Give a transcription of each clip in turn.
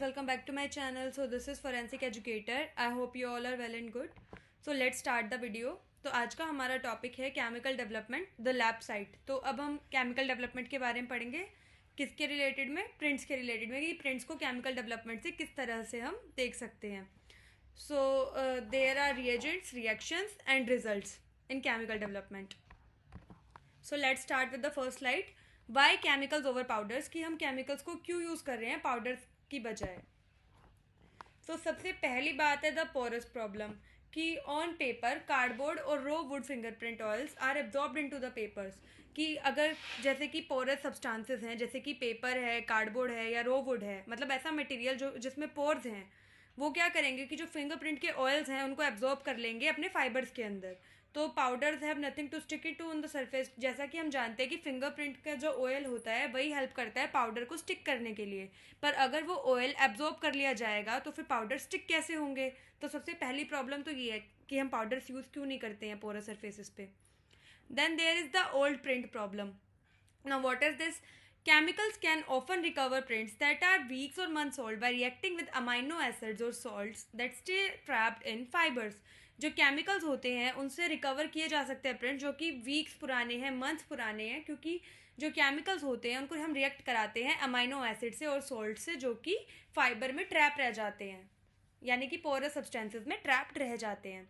welcome back to my channel. So this is Forensic Educator. I hope you all are well and good. So let's start the video. तो आज का हमारा topic है chemical development the lab site. तो अब हम chemical development के बारे में पढ़ेंगे. किसके रिलेटेड में? प्रिंट्स के रिलेटेड में, कि प्रिंट्स को केमिकल डेवलपमेंट से किस तरह से हम देख सकते हैं. So there are reagents, reactions and results in chemical development. So let's start with the first slide. Why chemicals over powders, कि हम केमिकल्स को क्यों यूज़ कर रहे हैं पाउडर्स की बजाय. तो सबसे पहली बात है द पोरस प्रॉब्लम, कि ऑन पेपर कार्डबोर्ड और raw wood fingerprint oils are absorbed into the papers. कि अगर जैसे कि पोरस सब्सटेंसेस हैं, जैसे कि पेपर है, कार्डबोर्ड है या रो वुड है, मतलब ऐसा मटेरियल जो जिसमें पोर्स हैं, वो क्या करेंगे कि जो फिंगरप्रिंट के ऑयल्स हैं उनको एब्जॉर्ब कर लेंगे अपने फाइबर्स के अंदर. तो powders have nothing to stick it to on the surface. जैसा कि हम जानते हैं कि फिंगरप्रिंट का जो ऑयल होता है वही हेल्प करता है पाउडर को स्टिक करने के लिए. पर अगर वो ऑयल एब्जॉर्ब कर लिया जाएगा तो फिर पाउडर स्टिक कैसे होंगे. तो सबसे पहली प्रॉब्लम तो ये है कि हम पाउडर्स यूज़ क्यों नहीं करते हैं पोरस सरफेसेस पे. Then there is the old print problem. Now what is this? Chemicals can often recover prints that are weeks or months old by reacting with amino acids or salts that stay trapped in fibers. जो chemicals होते हैं उनसे recover किए जा सकते हैं print जो कि वीक्स पुराने हैं, मंथ्स पुराने हैं, क्योंकि जो केमिकल्स होते हैं उनको हम रिएक्ट कराते हैं अमाइनो एसिड से और सॉल्ट से, जो कि फाइबर में ट्रैप रह जाते हैं, यानी कि पोरस सब्सटेंसेस में ट्रैप्ड रह जाते हैं.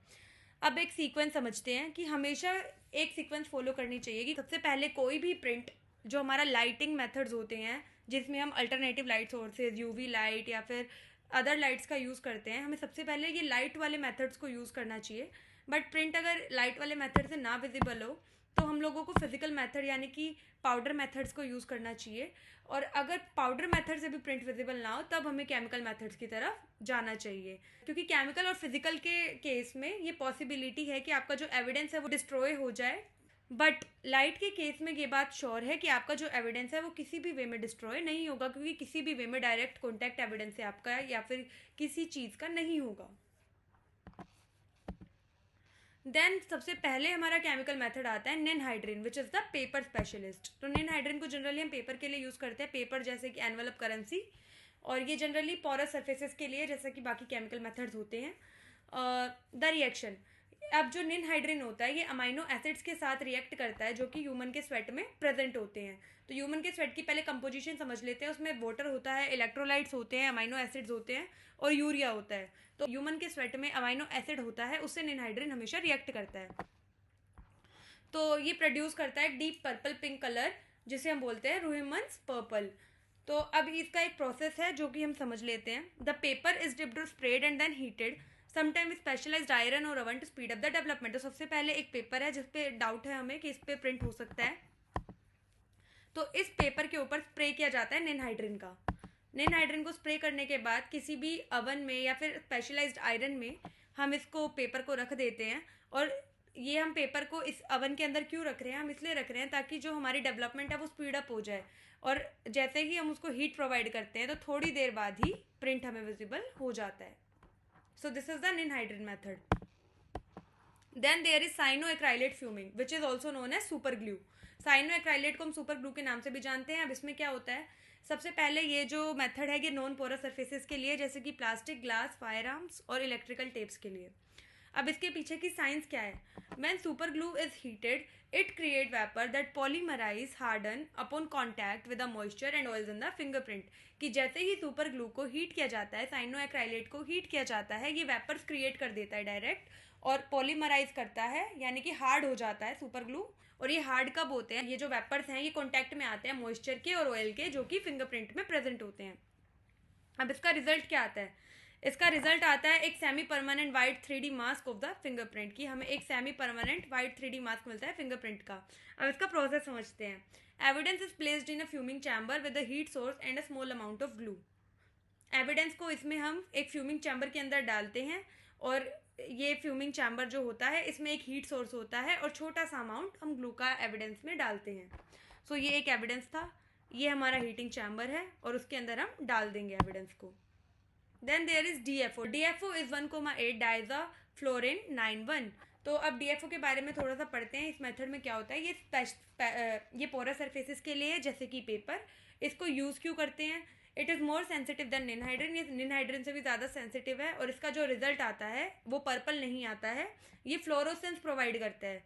अब एक सीक्वेंस समझते हैं कि हमेशा एक सीक्वेंस फॉलो करनी चाहिए. कि सबसे पहले कोई भी प्रिंट जो हमारा लाइटिंग मेथड्स होते हैं, जिसमें हम alternative light sources, UV light या फिर अदर लाइट्स का यूज़ करते हैं, हमें सबसे पहले ये लाइट वाले मेथड्स को यूज़ करना चाहिए. बट प्रिंट अगर लाइट वाले मेथड से ना विजिबल हो तो हम लोगों को फिजिकल मेथड यानी कि पाउडर मेथड्स को यूज़ करना चाहिए. और अगर पाउडर मेथड से भी प्रिंट विजिबल ना हो तब हमें केमिकल मेथड्स की तरफ जाना चाहिए, क्योंकि केमिकल और फिजिकल के केस में ये पॉसिबिलिटी है कि आपका जो एविडेंस है वो डिस्ट्रॉय हो जाए. बट लाइट के केस में ये बात श्योर है कि आपका जो एविडेंस है वो किसी भी वे में डिस्ट्रॉय नहीं होगा, क्योंकि किसी भी वे में डायरेक्ट कॉन्टैक्ट एविडेंस से आपका या फिर किसी चीज़ का नहीं होगा. देन सबसे पहले हमारा केमिकल मेथड आता है ninhydrin, which is the paper specialist. तो निनहाइड्रिन को जनरली हम पेपर के लिए यूज़ करते हैं, पेपर जैसे कि एनवेलप करेंसी, और ये जनरली पोरस सरफेसेस के लिए, जैसे कि बाकी केमिकल मेथड्स होते हैं. द रिएक्शन, अब जो निनहाइड्रिन होता है ये अमाइनो एसिड्स के साथ रिएक्ट करता है जो कि ह्यूमन के स्वेट में प्रेजेंट होते हैं. तो ह्यूमन के स्वेट की पहले कंपोजिशन समझ लेते हैं. उसमें वाटर होता है, इलेक्ट्रोलाइट्स होते हैं, अमाइनो एसिड्स होते हैं और यूरिया होता है. तो ह्यूमन के स्वेट में अमाइनो एसिड होता है, उससे निनहाइड्रिन हमेशा रिएक्ट करता है. तो ये प्रोड्यूस करता है डीप पर्पल पिंक कलर, जिसे हम बोलते हैं रूहिमन्स पर्पल. तो अब इसका एक प्रोसेस है जो कि हम समझ लेते हैं. द पेपर इज डिप्ड और spread and then heated sometime specialised iron और oven to speed up the development. तो सबसे पहले एक पेपर है जिसपे डाउट है हमें कि इस पे प्रिंट हो सकता है. तो इस पेपर के ऊपर स्प्रे किया जाता है निनहाइड्रिन का. निनहाइड्रिन को स्प्रे करने के बाद किसी भी अवन में या फिर स्पेशलाइज्ड आयरन में हम इसको पेपर को रख देते हैं. और ये हम पेपर को इस अवन के अंदर क्यों रख रहे हैं? हम इसलिए रख रहे हैं ताकि जो हमारी डेवलपमेंट है वो स्पीड अप हो जाए. और जैसे ही हम उसको हीट प्रोवाइड करते हैं तो थोड़ी देर बाद ही प्रिंट हमें विजिबल हो जाता है. So this is the ninhydrin method. Then there is cyanoacrylate fuming, which is also known as super glue. cyanoacrylate को हम super glue के नाम से भी जानते हैं. अब इसमें क्या होता है? सबसे पहले ये जो मेथड है ये नॉन पोरस सरफेसेस के लिए, जैसे कि प्लास्टिक, ग्लास, फायर आर्म्स और इलेक्ट्रिकल टेप्स के लिए. अब इसके पीछे की साइंस क्या है? When super glue is heated, it create vapor that polymerize harden upon contact with the moisture and oils in the fingerprint. कि जैसे ही सुपर ग्लू को हीट किया जाता है, साइनोएक्राइलेट को हीट किया जाता है, ये वेपर्स क्रिएट कर देता है डायरेक्ट और पॉलीमराइज करता है, यानी कि हार्ड हो जाता है सुपर ग्लू. और ये हार्ड कब होते हैं? ये जो वेपर्स हैं ये कॉन्टैक्ट में आते हैं मॉइस्चर के और ऑयल के, जो कि फिंगरप्रिंट में प्रेजेंट होते हैं. अब इसका रिजल्ट क्या आता है? इसका रिजल्ट आता है एक semi permanent white 3D mask of the fingerprint. की हमें एक semi permanent white 3D mask मिलता है फिंगरप्रिंट का. अब इसका प्रोसेस समझते हैं. Evidence is placed in a fuming chamber with a heat source and a small amount of glue. Evidence को इसमें हम एक फ्यूमिंग चैम्बर के अंदर डालते हैं और ये फ्यूमिंग चैम्बर जो होता है इसमें एक हीट सोर्स होता है और छोटा सा अमाउंट हम ग्लू का एविडेंस में डालते हैं. सो ये एक एविडेंस था, ये हमारा हीटिंग चैम्बर है और उसके अंदर हम डाल देंगे एविडेंस को. Then there is DFO. DFO is 1,8 diazofluorine 9,1. तो अब DFO के बारे में थोड़ा सा पढ़ते हैं. इस मेथड में क्या होता है? ये पोरस सरफेसेस के लिए, जैसे कि पेपर, इसको यूज़ क्यों करते हैं? It is more sensitive then ninhydrin, ये निनहाइड्रिन से भी ज़्यादा सेंसिटिव है, और इसका जो रिजल्ट आता है वो पर्पल नहीं आता है, ये फ्लोरोसेंस प्रोवाइड करता है।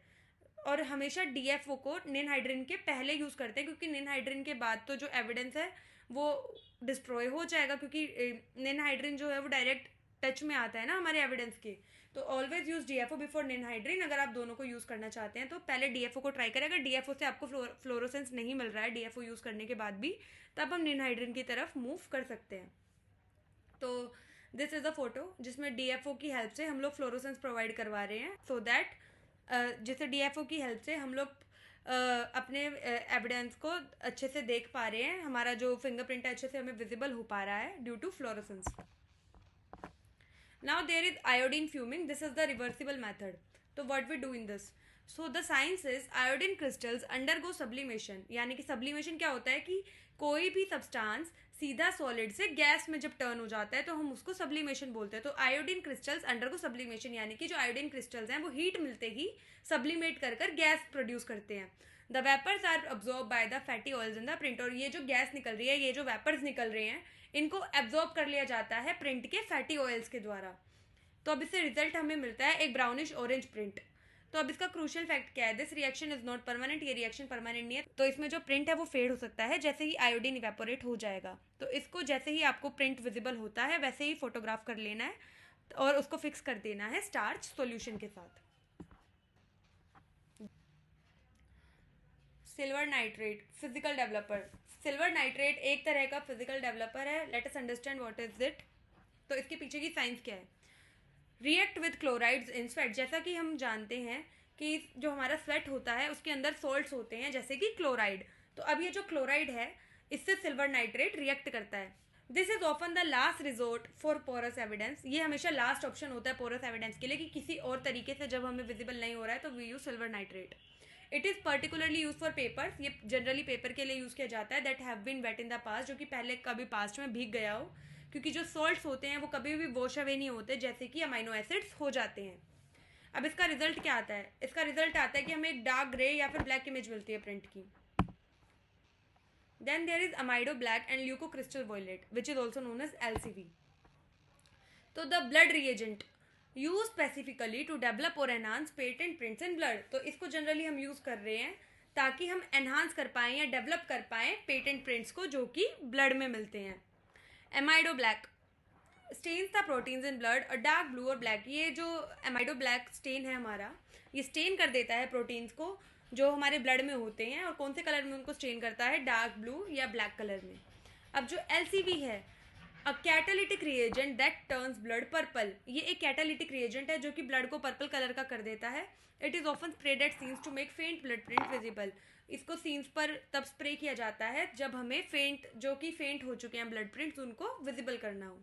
और हमेशा डीएफओ को निनहाइड्रिन के पहले यूज़ करते हैं, क्योंकि निनहाइड्रिन के बाद तो जो एविडेंस है वो डिस्ट्रॉय हो जाएगा, क्योंकि निनहाइड्रिन जो है वो डायरेक्ट टच में आता है ना हमारे एविडेंस के। तो always use DFO before ninhydrin. अगर आप दोनों को यूज़ करना चाहते हैं तो पहले डीएफओ को ट्राई करें। अगर डीएफओ से आपको फ्लोरोसेंस नहीं मिल रहा है डीएफओ यूज़ करने के बाद भी, तब हम निनहाइड्रिन की तरफ मूव कर सकते हैं। तो दिस इज़ अ फोटो जिसमें डीएफओ की हेल्प से हम लोग फ्लोरोसेंस प्रोवाइड करवा रहे हैं, सो दैट जैसे डीएफओ की हेल्प से हम लोग अपने एविडेंस को अच्छे से देख पा रहे हैं, हमारा जो फिंगरप्रिंट है अच्छे से हमें विजिबल हो पा रहा है due to fluorescence. Now there is iodine fuming. This is the reversible method. So what we do in this? So the science is iodine crystals undergo sublimation. यानी कि sublimation क्या होता है कि कोई भी सब्सटेंस सीधा सॉलिड से गैस में जब टर्न हो जाता है तो हम उसको सब्लिमेशन बोलते हैं। तो आयोडीन क्रिस्टल्स अंडरगो सब्लिमेशन, यानी कि जो आयोडीन क्रिस्टल्स हैं वो हीट मिलते ही सब्लिमेट कर कर गैस प्रोड्यूस करते हैं। The vapours are absorb by the fatty oils in the print. और ये जो गैस निकल रही है, ये जो वेपर्स निकल रहे हैं, इनको एब्जॉर्ब कर लिया जाता है प्रिंट के फैटी ऑयल्स के द्वारा। तो अब इससे रिजल्ट हमें मिलता है एक ब्राउनिश ऑरेंज प्रिंट। तो अब इसका क्रूशियल फैक्ट क्या है? This reaction is not permanent. ये रिएक्शन परमानेंट नहीं है। तो इसमें जो प्रिंट है वो फेड हो सकता है जैसे ही आयोडीन इवेपोरेट हो जाएगा। तो इसको जैसे ही आपको प्रिंट विजिबल होता है वैसे ही फोटोग्राफ कर लेना है और उसको फिक्स कर देना है स्टार्च सॉल्यूशन के साथ। Silver nitrate physical developer. Silver nitrate एक तरह का फिजिकल डेवलपर है। Let us understand what is it. तो इसके पीछे की साइंस क्या है? React with chlorides in sweat. जैसा कि हम जानते हैं कि जो हमारा स्वेट होता है उसके अंदर सॉल्ट्स होते हैं जैसे कि क्लोराइड। तो अब ये जो क्लोराइड है इससे सिल्वर नाइट्रेट रिएक्ट करता है। This is often the last resort for porous evidence. ये हमेशा लास्ट ऑप्शन होता है पोरस एविडेंस के लिए कि किसी और तरीके से जब हमें विजिबल नहीं हो रहा है तो we use silver nitrate. It is particularly use for papers. ये जनरली पेपर के लिए यूज़ किया जाता है that have been wet in the past, जो कि पहले कभी पास्ट में भीग गया हो, क्योंकि जो सॉल्ट्स होते हैं वो कभी भी वॉश अवे नहीं होते जैसे कि अमाइनो एसिड्स हो जाते हैं। अब इसका रिजल्ट क्या आता है? इसका रिजल्ट आता है कि हमें एक डार्क ग्रे या फिर ब्लैक इमेज मिलती है प्रिंट की। Then there is amido black and leuco crystal violet which is also known as LCV। तो the blood reagent use specifically to develop और enhance patent prints in blood. तो इसको generally हम use कर रहे हैं ताकि हम एनहांस कर पाएँ या डेवलप कर पाएँ पेटेंट प्रिंट्स को जो कि ब्लड में मिलते हैं। Amido black stains the proteins in blood और डार्क ब्लू और ब्लैक। ये जो एमाइडो ब्लैक स्टेन है हमारा, ये स्टेन कर देता है प्रोटीन्स को जो हमारे ब्लड में होते हैं। और कौन से कलर में उनको स्टेन करता है? डार्क ब्लू या ब्लैक कलर में। अब जो LCV है, a catalytic reagent that turns blood purple. ये एक कैटालिटिक रिएजेंट है जो कि ब्लड को पर्पल कलर का कर देता है। It is often spread at scenes to make faint blood print visible. इसको सीन्स पर तब स्प्रे किया जाता है जब हमें फेंट, जो कि फेंट हो चुके हैं ब्लड प्रिंट्स, उनको विजिबल करना हो।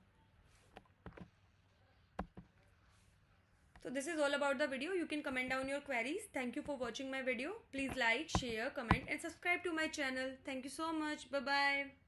So this is all about the video. You can comment down your queries. Thank you for watching my video. Please like, share, comment and subscribe to my channel. Thank you so much. Bye bye.